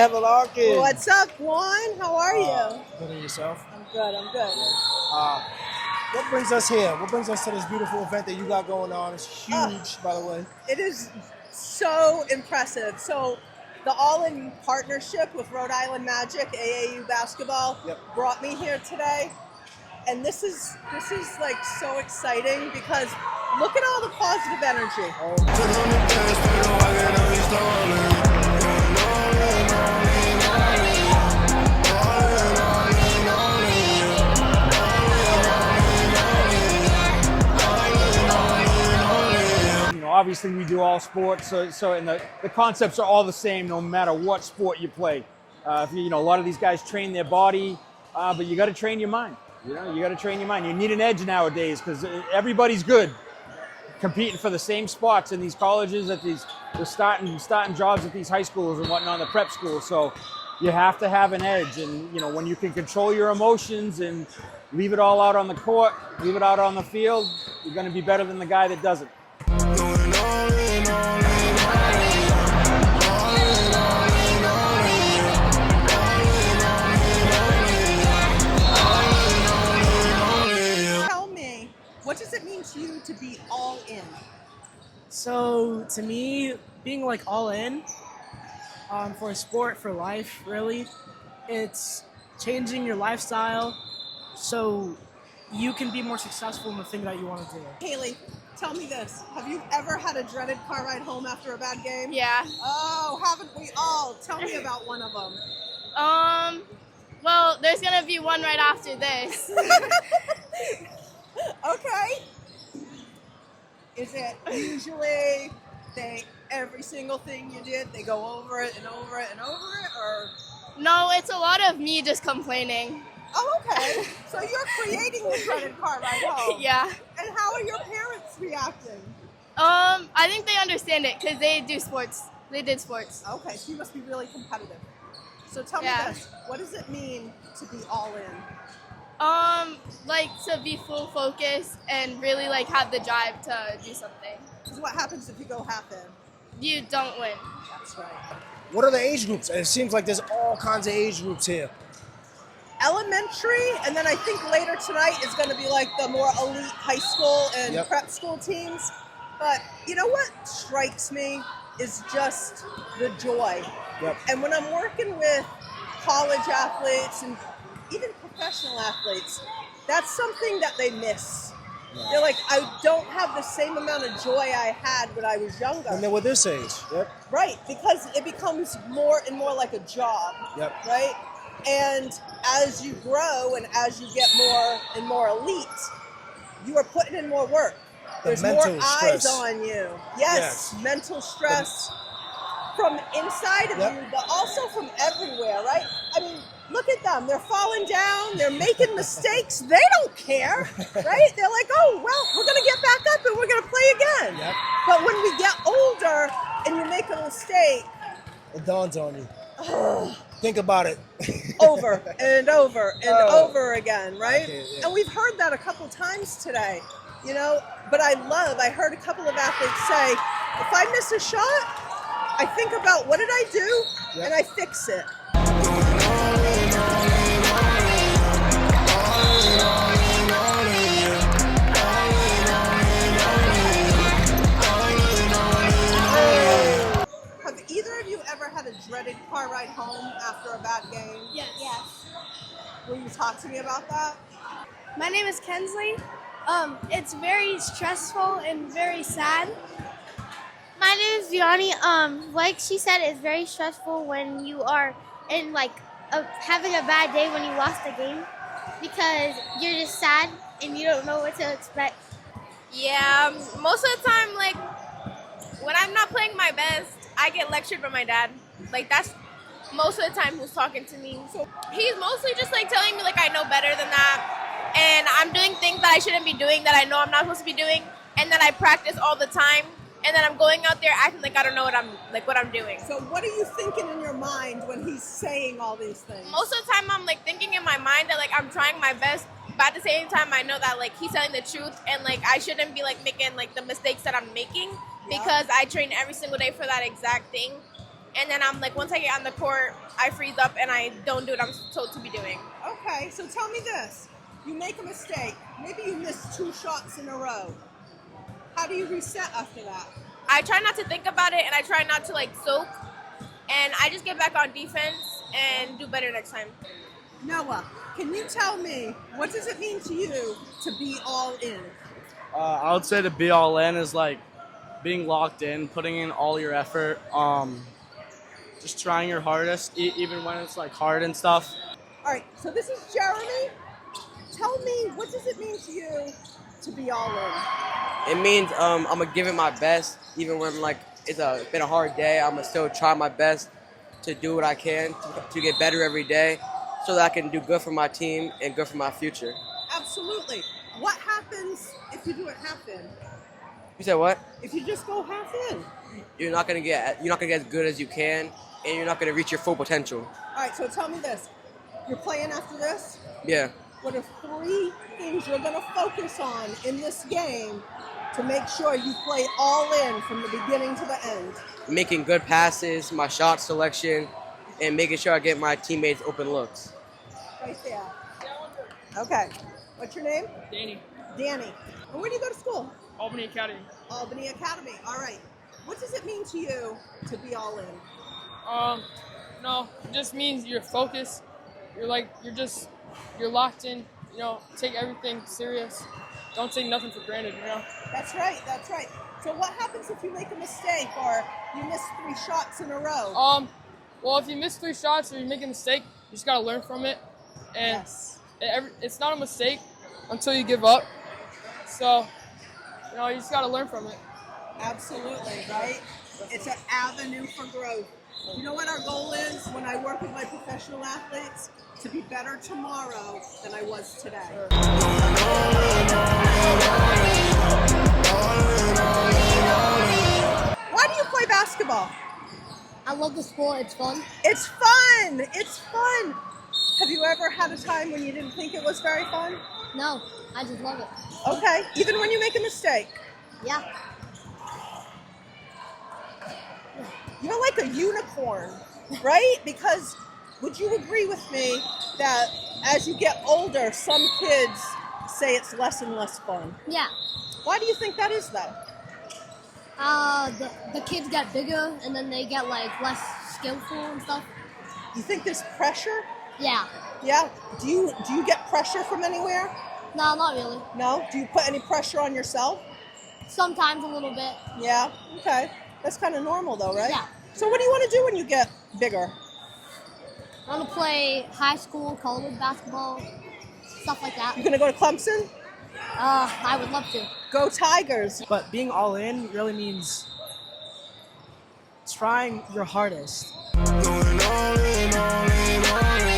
have Larkin. What's up, Juan? How are you? Good on yourself. I'm good. I'm good. What brings us here? What brings us to this beautiful event that you got going on? It's huge, by the way. It is so impressive. So, the all-in partnership with Rhode Island Magic AAU basketball brought me here today, and this is like so exciting because look at all the positive energy. Obviously, we do all sports, so and the concepts are all the same no matter what sport you play. A lot of these guys train their body, but you got to train your mind. You got to train your mind. You need an edge nowadays because everybody's good, competing for the same spots in these colleges, at these starting jobs at these high schools and whatnot, the prep schools. So you have to have an edge, and when you can control your emotions and leave it all out on the court, leave it out on the field, you're going to be better than the guy that doesn't. Tell me, what does it mean to you to be all in? So to me, being like all in for a sport, for life, really, it's changing your lifestyle so you can be more successful in the thing that you want to do. Haley, tell me this. Have you ever had a dreaded car ride home after a bad game? Yeah. Oh, haven't we all? Tell me about one of them. Well, there's gonna be one right after this. Okay. Is it usually every single thing you did, they go over it and over it and over it, or? No, it's a lot of me just complaining. Oh, okay. So you're creating the dreaded car ride home. Yeah. And how are your parents reacting? I think they understand it because they do sports. They did sports. Okay, so you must be really competitive. So tell me this, what does it mean to be all in? Like to be full focus and really like have the drive to do something. Because what happens if you go half in? You don't win. That's right. What are the age groups? It seems like there's all kinds of age groups here. Elementary, and then I think later tonight is going to be like the more elite high school and prep school teams. But you know what strikes me is just the joy. And when I'm working with college athletes and even professional athletes, that's something that they miss. They're like, I don't have the same amount of joy I had when I was younger. And then with this age. Right, because it becomes more and more like a job. Right? And as you grow and as you get more and more elite, you are putting in more work. There's more eyes on you. Yes, mental stress from inside of you, but also from everywhere, right? I mean, look at them. They're falling down. They're making mistakes. They don't care, right? They're like, oh, well, we're going to get back up and we're going to play again. But when we get older and you make a mistake, it dawns on you. Think about it. over and over and over again, right? And we've heard that a couple times today, but I heard a couple of athletes say, if I miss a shot, I think about what did I do, and I fix it. Have either of you ever had a dreaded car ride home after a bad game? Yes. Will you talk to me about that? My name is Kensley. It's very stressful and very sad. My name is Vianney. Like she said, it's very stressful when you are in having a bad day when you lost the game because you're just sad and you don't know what to expect. Yeah, most of the time, when I'm not playing my best, I get lectured by my dad. That's most of the time who's talking to me. So he's mostly just telling me I know better than that, and I'm doing things that I shouldn't be doing that I know I'm not supposed to be doing, and that I practice all the time. And then I'm going out there acting like I don't know what I'm doing. So what are you thinking in your mind when he's saying all these things? Most of the time I'm thinking in my mind that I'm trying my best, but at the same time I know that he's telling the truth and I shouldn't be making the mistakes that I'm making because I train every single day for that exact thing. And then I'm like, once I get on the court, I freeze up and I don't do what I'm told to be doing. Okay, so tell me this. You make a mistake. Maybe you miss 2 shots in a row. How do you reset after that? I try not to think about it and I try not to like soak. And I just get back on defense and do better next time. Noah, can you tell me, what does it mean to you to be all in? I would say to be all in is like being locked in, putting in all your effort, just trying your hardest, even when it's like hard and stuff. All right, so this is Jeremy. Tell me, what does it mean to you to be all in? It means I'm gonna give it my best, even when like it's been a hard day. I'm gonna still try my best to do what I can to get better every day, so that I can do good for my team and good for my future. Absolutely. What happens if you do it half in? You said what? If you just go half in? You're not gonna get as good as you can, and you're not gonna reach your full potential. All right, so tell me this. You're playing after this? Yeah. What are 3 things you're going to focus on in this game to make sure you play all in from the beginning to the end? Making good passes, my shot selection, and making sure I get my teammates open looks. Right there. Okay. What's your name? Danny, Danny. And where do you go to school? Albany Academy. Albany Academy. All right. What does it mean to you to be all in? No, it just means you're focused. You're locked in. You know, take everything serious. Don't take nothing for granted. You know. That's right. That's right. So what happens if you make a mistake or you miss 3 shots in a row? Well, if you miss 3 shots or you make a mistake, you just gotta learn from it. And Yes. it's not a mistake until you give up. So, you know, you just gotta learn from it. Absolutely, right? It's an avenue for growth. You know what our goal is when I work with my professional athletes? To be better tomorrow than I was today. Why do you play basketball? I love the sport. It's fun. It's fun! It's fun! Have you ever had a time when you didn't think it was very fun? No, I just love it. Okay, even when you make a mistake. Yeah. You're like a unicorn, right? Because would you agree with me that as you get older, some kids say it's less and less fun? Yeah. Why do you think that is, though? The kids get bigger and then they get like less skillful and stuff. You think there's pressure? Yeah. Yeah. Do you get pressure from anywhere? No, not really. No? Do you put any pressure on yourself? Sometimes a little bit. Yeah. Okay. That's kind of normal, though, right? Yeah. So what do you want to do when you get bigger? I want to play high school, college basketball, stuff like that. You gonna go to Clemson? I would love to. Go Tigers! But being all in really means trying your hardest. Going all in, all in, all in.